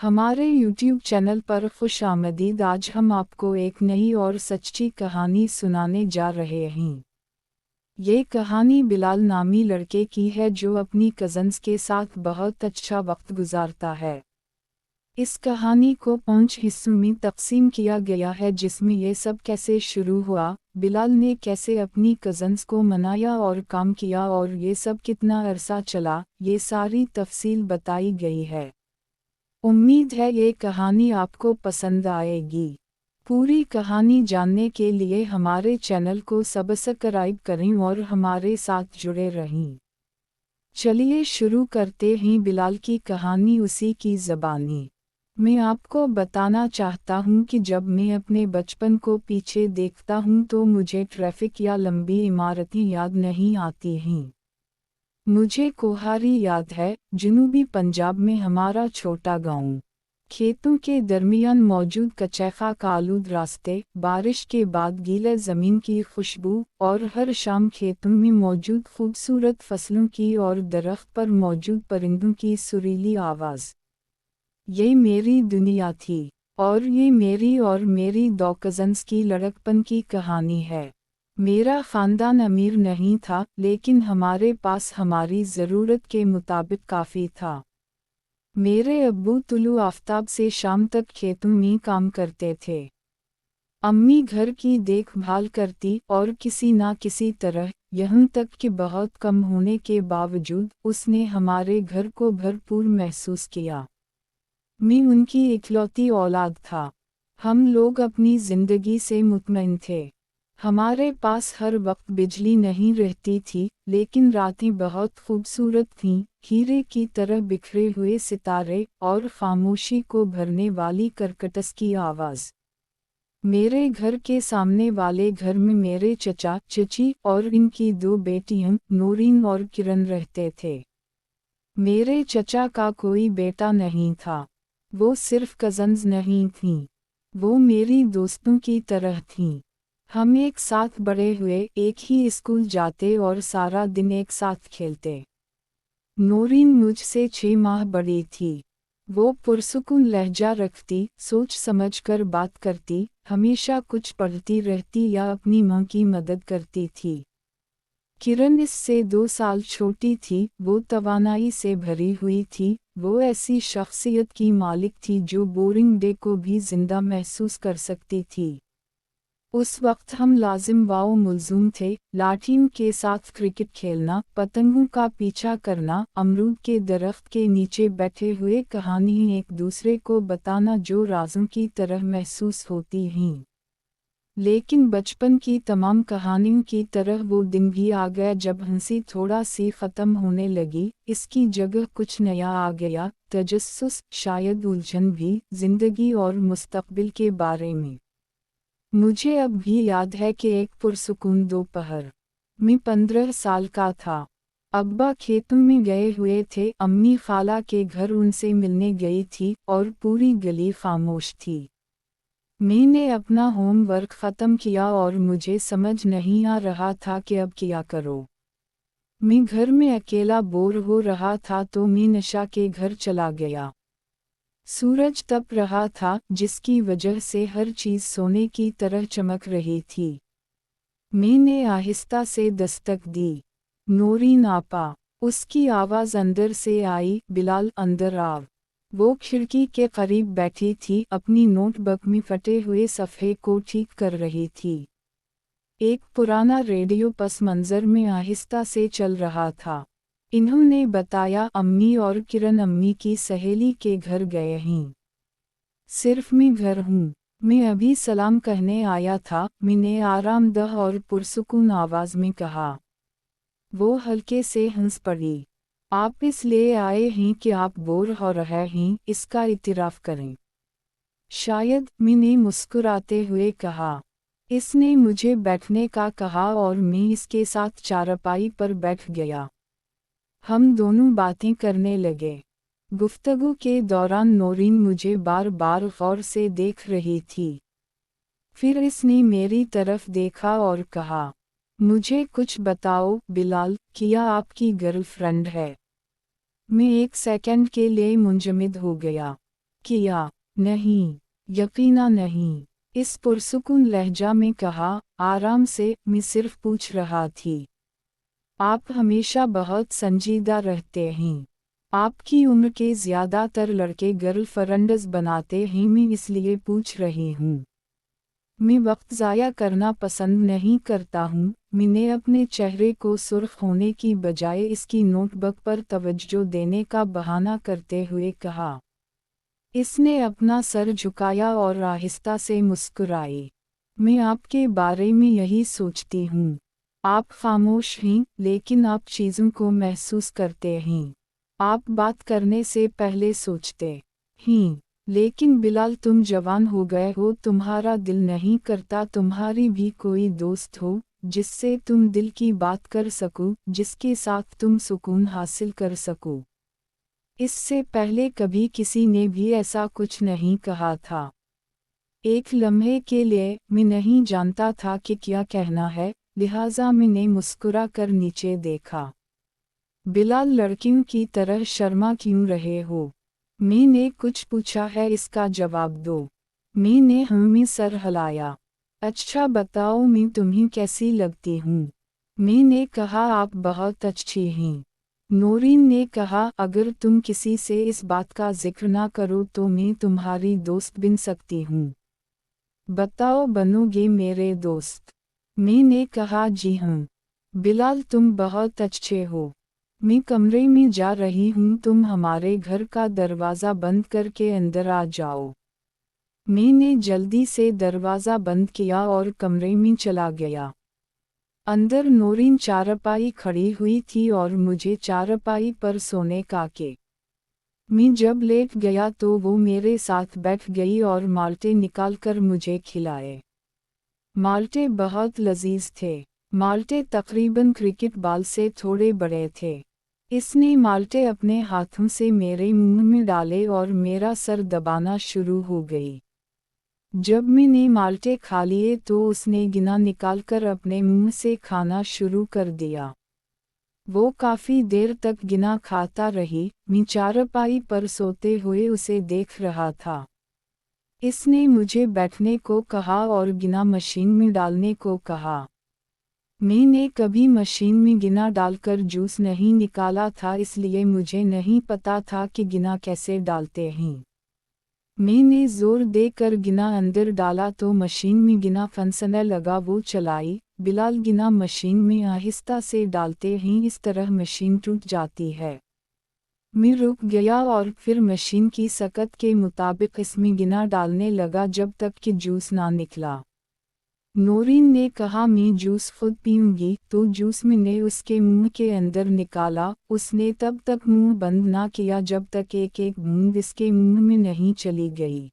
हमारे YouTube channel पर खुश आमदीद। आज हम आपको एक नई और सच्ची कहानी सुनाने जा रहे हैं। ये कहानी बिलाल नामी लड़के की है जो अपनी कज़न्स के साथ बहुत अच्छा वक्त गुजारता है। इस कहानी को 5 हिस्सों में तकसीम किया गया है, जिसमें ये सब कैसे शुरू हुआ, बिलाल ने कैसे अपनी कज़न्स को मनाया और काम किया, और ये सब कितना अरसा चला, ये सारी तफसील बताई गई है। उम्मीद है ये कहानी आपको पसंद आएगी। पूरी कहानी जानने के लिए हमारे चैनल को सब्सक्राइब करें और हमारे साथ जुड़े रहें। चलिए शुरू करते हैं बिलाल की कहानी उसी की ज़बानी। मैं आपको बताना चाहता हूँ कि जब मैं अपने बचपन को पीछे देखता हूँ तो मुझे ट्रैफिक या लंबी इमारतें याद नहीं आती हैं। मुझे कोहारी याद है, जनूबी पंजाब में हमारा छोटा गांव। खेतों के दरमियान मौजूद कचैफा का आलूद रास्ते, बारिश के बाद गीले ज़मीन की खुशबू, और हर शाम खेतों में मौजूद खूबसूरत फसलों की और दरख्त पर मौजूद परिंदों की सुरीली आवाज़। ये मेरी दुनिया थी, और ये मेरी और मेरी 2 कज़न्स की लड़कपन की कहानी है। मेरा ख़ानदान अमीर नहीं था, लेकिन हमारे पास हमारी ज़रूरत के मुताबिक काफ़ी था। मेरे अब्बू तुलू आफ़ताब से शाम तक खेतों में काम करते थे। अम्मी घर की देखभाल करती, और किसी ना किसी तरह, यहाँ तक कि बहुत कम होने के बावजूद, उसने हमारे घर को भरपूर महसूस किया। मैं उनकी इकलौती औलाद था। हम लोग अपनी ज़िंदगी से मुतमईन थे। हमारे पास हर वक्त बिजली नहीं रहती थी, लेकिन रातें बहुत खूबसूरत थीं, हीरे की तरह बिखरे हुए सितारे, और खामोशी को भरने वाली करकटस की आवाज़। मेरे घर के सामने वाले घर में मेरे चचा, चची और इनकी 2 बेटियां, नूरीन और किरण रहते थे। मेरे चचा का कोई बेटा नहीं था। वो सिर्फ कज़न्स नहीं थीं, वो मेरी दोस्तों की तरह थीं। हम एक साथ बड़े हुए, एक ही स्कूल जाते और सारा दिन एक साथ खेलते। नूरीन मुझसे 6 माह बड़ी थी। वो पुरसुकून लहजा रखती, सोच समझकर बात करती, हमेशा कुछ पढ़ती रहती या अपनी माँ की मदद करती थी। किरण इससे 2 साल छोटी थी, वो तवानाई से भरी हुई थी, वो ऐसी शख्सियत की मालिक थी जो बोरिंग डे को भी जिंदा महसूस कर सकती थी। उस वक्त हम लाजिम वाओ मुलज़ूम थे, लाठियों के साथ क्रिकेट खेलना, पतंगों का पीछा करना, अमरूद के दरख्त के नीचे बैठे हुए कहानियाँ एक दूसरे को बताना जो राज़ों की तरह महसूस होती हैं। लेकिन बचपन की तमाम कहानियों की तरह वो दिन भी आ गया जब हंसी थोड़ा सी ख़त्म होने लगी। इसकी जगह कुछ नया आ गया, तजस्सुस, शायद उलझन भी, ज़िंदगी और मुस्तक़बिल के बारे में। मुझे अब भी याद है कि एक पुरसुकून दोपहर, मैं 15 साल का था। अब्बा खेतों में गए हुए थे, अम्मी खाला के घर उनसे मिलने गई थी, और पूरी गली खामोश थी। मैंने अपना होमवर्क ख़त्म किया और मुझे समझ नहीं आ रहा था कि अब क्या करो। मैं घर में अकेला बोर हो रहा था तो मैं निशा के घर चला गया। सूरज तप रहा था, जिसकी वजह से हर चीज़ सोने की तरह चमक रही थी। मैंने आहिस्ता से दस्तक दी। नूरीन आपा। उसकी आवाज़ अंदर से आई, बिलाल अंदर आओ। वो खिड़की के करीब बैठी थी, अपनी नोटबुक में फटे हुए सफ़े को ठीक कर रही थी। एक पुराना रेडियो पस मंज़र में आहिस्ता से चल रहा था। इन्होंने बताया, अम्मी और किरण अम्मी की सहेली के घर गए हैं। सिर्फ मैं घर हूँ। मैं अभी सलाम कहने आया था, मैंने आरामदह और पुरसुकून आवाज़ में कहा। वो हल्के से हंस पड़ी। आप इसलिए आए हैं कि आप बोर हो रहे हैं, इसका इतराफ़ करें। शायद, मैंने मुस्कुराते हुए कहा। इसने मुझे बैठने का कहा और मैं इसके साथ चारपाई पर बैठ गया। हम दोनों बातें करने लगे। गुफ्तगू के दौरान नूरीन मुझे बार बार गौर से देख रही थी। फिर इसने मेरी तरफ देखा और कहा, मुझे कुछ बताओ बिलाल, क्या आपकी गर्लफ्रेंड है? मैं एक सेकंड के लिए मुंजमद हो गया। किया नहीं, यकीना नहीं, इस पुरसुकून लहजा में कहा, आराम से, मैं सिर्फ पूछ रहा थी। आप हमेशा बहुत संजीदा रहते हैं। आपकी उम्र के ज़्यादातर लड़के गर्लफ्रेंड्स बनाते हैं, मैं इसलिए पूछ रही हूँ। मैं वक्त ज़ाया करना पसंद नहीं करता हूँ। मैंने अपने चेहरे को सुर्ख होने की बजाय इसकी नोटबुक पर तवज्जो देने का बहाना करते हुए कहा। इसने अपना सर झुकाया और आहिस्ता से मुस्कुराई। मैं आपके बारे में यही सोचती हूँ। आप खामोश हैं, लेकिन आप चीज़ों को महसूस करते हैं। आप बात करने से पहले सोचते हैं। लेकिन बिलाल, तुम जवान हो गए हो, तुम्हारा दिल नहीं करता तुम्हारी भी कोई दोस्त हो, जिससे तुम दिल की बात कर सको, जिसके साथ तुम सुकून हासिल कर सको। इससे पहले कभी किसी ने भी ऐसा कुछ नहीं कहा था। एक लम्हे के लिए मैं नहीं जानता था कि क्या कहना है, लिहाजा मैंने मुस्कुरा कर नीचे देखा। बिलाल, लड़कियों की तरह शर्मा क्यों रहे हो? मैंने कुछ पूछा है, इसका जवाब दो। मैंने हमें सर हिलाया। अच्छा बताओ, मैं तुम्हें कैसी लगती हूँ? मैंने कहा, आप बहुत अच्छी हैं। नौरीन ने कहा, अगर तुम किसी से इस बात का जिक्र ना करो तो मैं तुम्हारी दोस्त बन सकती हूँ। बताओ, बनोगे मेरे दोस्त? मैंने कहा, जी हाँ। बिलाल, तुम बहुत अच्छे हो। मैं कमरे में जा रही हूँ, तुम हमारे घर का दरवाज़ा बंद करके अंदर आ जाओ। मैंने जल्दी से दरवाज़ा बंद किया और कमरे में चला गया। अंदर नौरीन चारपाई खड़ी हुई थी और मुझे चारपाई पर सोने का के। मैं जब लेट गया तो वो मेरे साथ बैठ गई और माल्टे निकालकर मुझे खिलाए। माल्टे बहुत लजीज थे। माल्टे तकरीबन क्रिकेट बॉल से थोड़े बड़े थे। इसने माल्टे अपने हाथों से मेरे मुंह में डाले और मेरा सर दबाना शुरू हो गई। जब मैंने माल्टे खा लिए तो उसने गिना निकालकर अपने मुंह से खाना शुरू कर दिया। वो काफ़ी देर तक गिना खाता रही। मैं चारपाई पर सोते हुए उसे देख रहा था। इसने मुझे बैठने को कहा और गिना मशीन में डालने को कहा। मैंने कभी मशीन में गिना डालकर जूस नहीं निकाला था, इसलिए मुझे नहीं पता था कि गिना कैसे डालते हैं। मैंने जोर देकर गिना अंदर डाला तो मशीन में गिना फंसने लगा। वो चलाई। बिलाल, गिना मशीन में आहिस्ता से डालते हैं, इस तरह मशीन टूट जाती है। मैं रुक गया और फिर मशीन की सकत के मुताबिक इसमें गिना डालने लगा जब तक कि जूस ना निकला। नौरीन ने कहा, मैं जूस खुद पीऊंगी, तो जूस मैंने उसके मुंह के अंदर निकाला। उसने तब तक मुंह बंद ना किया जब तक एक एक बूंद इसके मुंह में नहीं चली गई।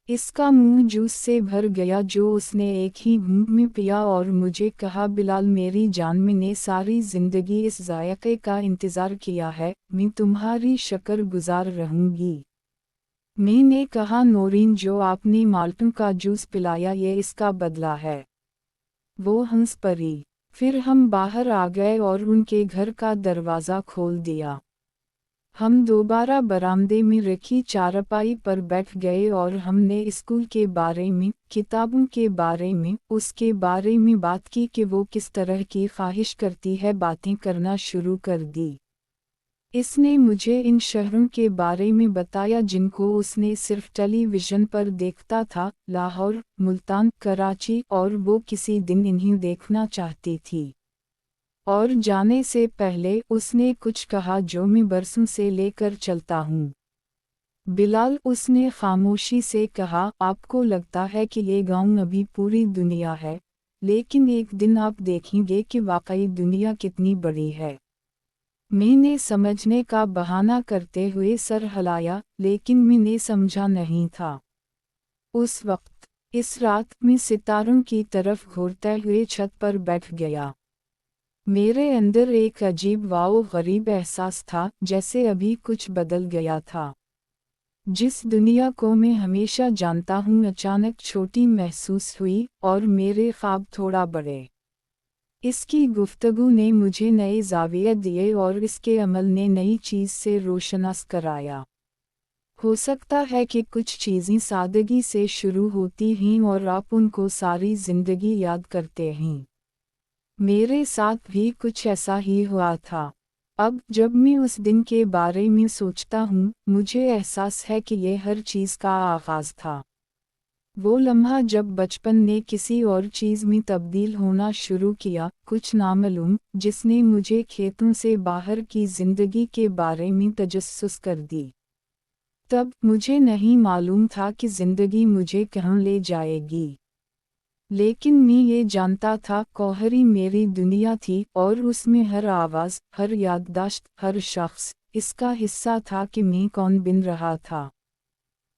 इसका मुंह जूस से भर गया जो उसने एक ही घूंट में पिया और मुझे कहा, बिलाल मेरी जान, मैंने सारी जिंदगी इस जायके का इंतज़ार किया है, मैं तुम्हारी शुक्रगुजार रहूंगी। मैंने कहा, नौरीन, जो आपने माल्टों का जूस पिलाया ये इसका बदला है। वो हंस पड़ी। फिर हम बाहर आ गए और उनके घर का दरवाज़ा खोल दिया। हम दोबारा बरामदे में रखी चारपाई पर बैठ गए और हमने स्कूल के बारे में, किताबों के बारे में, उसके बारे में बात की कि वो किस तरह की ख्वाहिश करती है, बातें करना शुरू कर दी। इसने मुझे इन शहरों के बारे में बताया जिनको उसने सिर्फ टेलीविज़न पर देखता था, लाहौर, मुल्तान, कराची, और वो किसी दिन इन्हें देखना चाहती थी। और जाने से पहले उसने कुछ कहा जो मैं बरसों से लेकर चलता हूँ। बिलाल, उसने खामोशी से कहा, आपको लगता है कि ये गांव अभी पूरी दुनिया है, लेकिन एक दिन आप देखेंगे कि वाकई दुनिया कितनी बड़ी है। मैंने समझने का बहाना करते हुए सर हिलाया, लेकिन मैंने समझा नहीं था। उस वक्त, इस रात, मैं सितारों की तरफ घूरते हुए छत पर बैठ गया। मेरे अंदर एक अजीब वाओ गरीब एहसास था, जैसे अभी कुछ बदल गया था। जिस दुनिया को मैं हमेशा जानता हूँ अचानक छोटी महसूस हुई, और मेरे ख्वाब थोड़ा बढ़े। इसकी गुफ्तगू ने मुझे नए ज़ाविये दिए और इसके अमल ने नई चीज़ से रोशनास कराया। हो सकता है कि कुछ चीज़ें सादगी से शुरू होती हैं और आप उनको सारी ज़िंदगी याद करते हैं। मेरे साथ भी कुछ ऐसा ही हुआ था। अब जब मैं उस दिन के बारे में सोचता हूँ, मुझे एहसास है कि ये हर चीज़ का आगाज़ था। वो लम्हा जब बचपन ने किसी और चीज़ में तब्दील होना शुरू किया, कुछ नामालूम, जिसने मुझे खेतों से बाहर की ज़िंदगी के बारे में तजस्सुस कर दी। तब मुझे नहीं मालूम था कि ज़िंदगी मुझे कहाँ ले जाएगी। लेकिन मैं ये जानता था, कोहरी मेरी दुनिया थी और उसमें हर आवाज़, हर याददाश्त, हर शख्स, इसका हिस्सा था कि मैं कौन बन रहा था।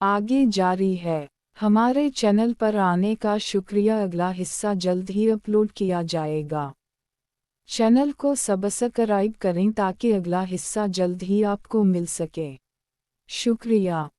आगे जारी है। हमारे चैनल पर आने का शुक्रिया। अगला हिस्सा जल्द ही अपलोड किया जाएगा। चैनल को सब्सक्राइब करें ताकि अगला हिस्सा जल्द ही आपको मिल सके। शुक्रिया।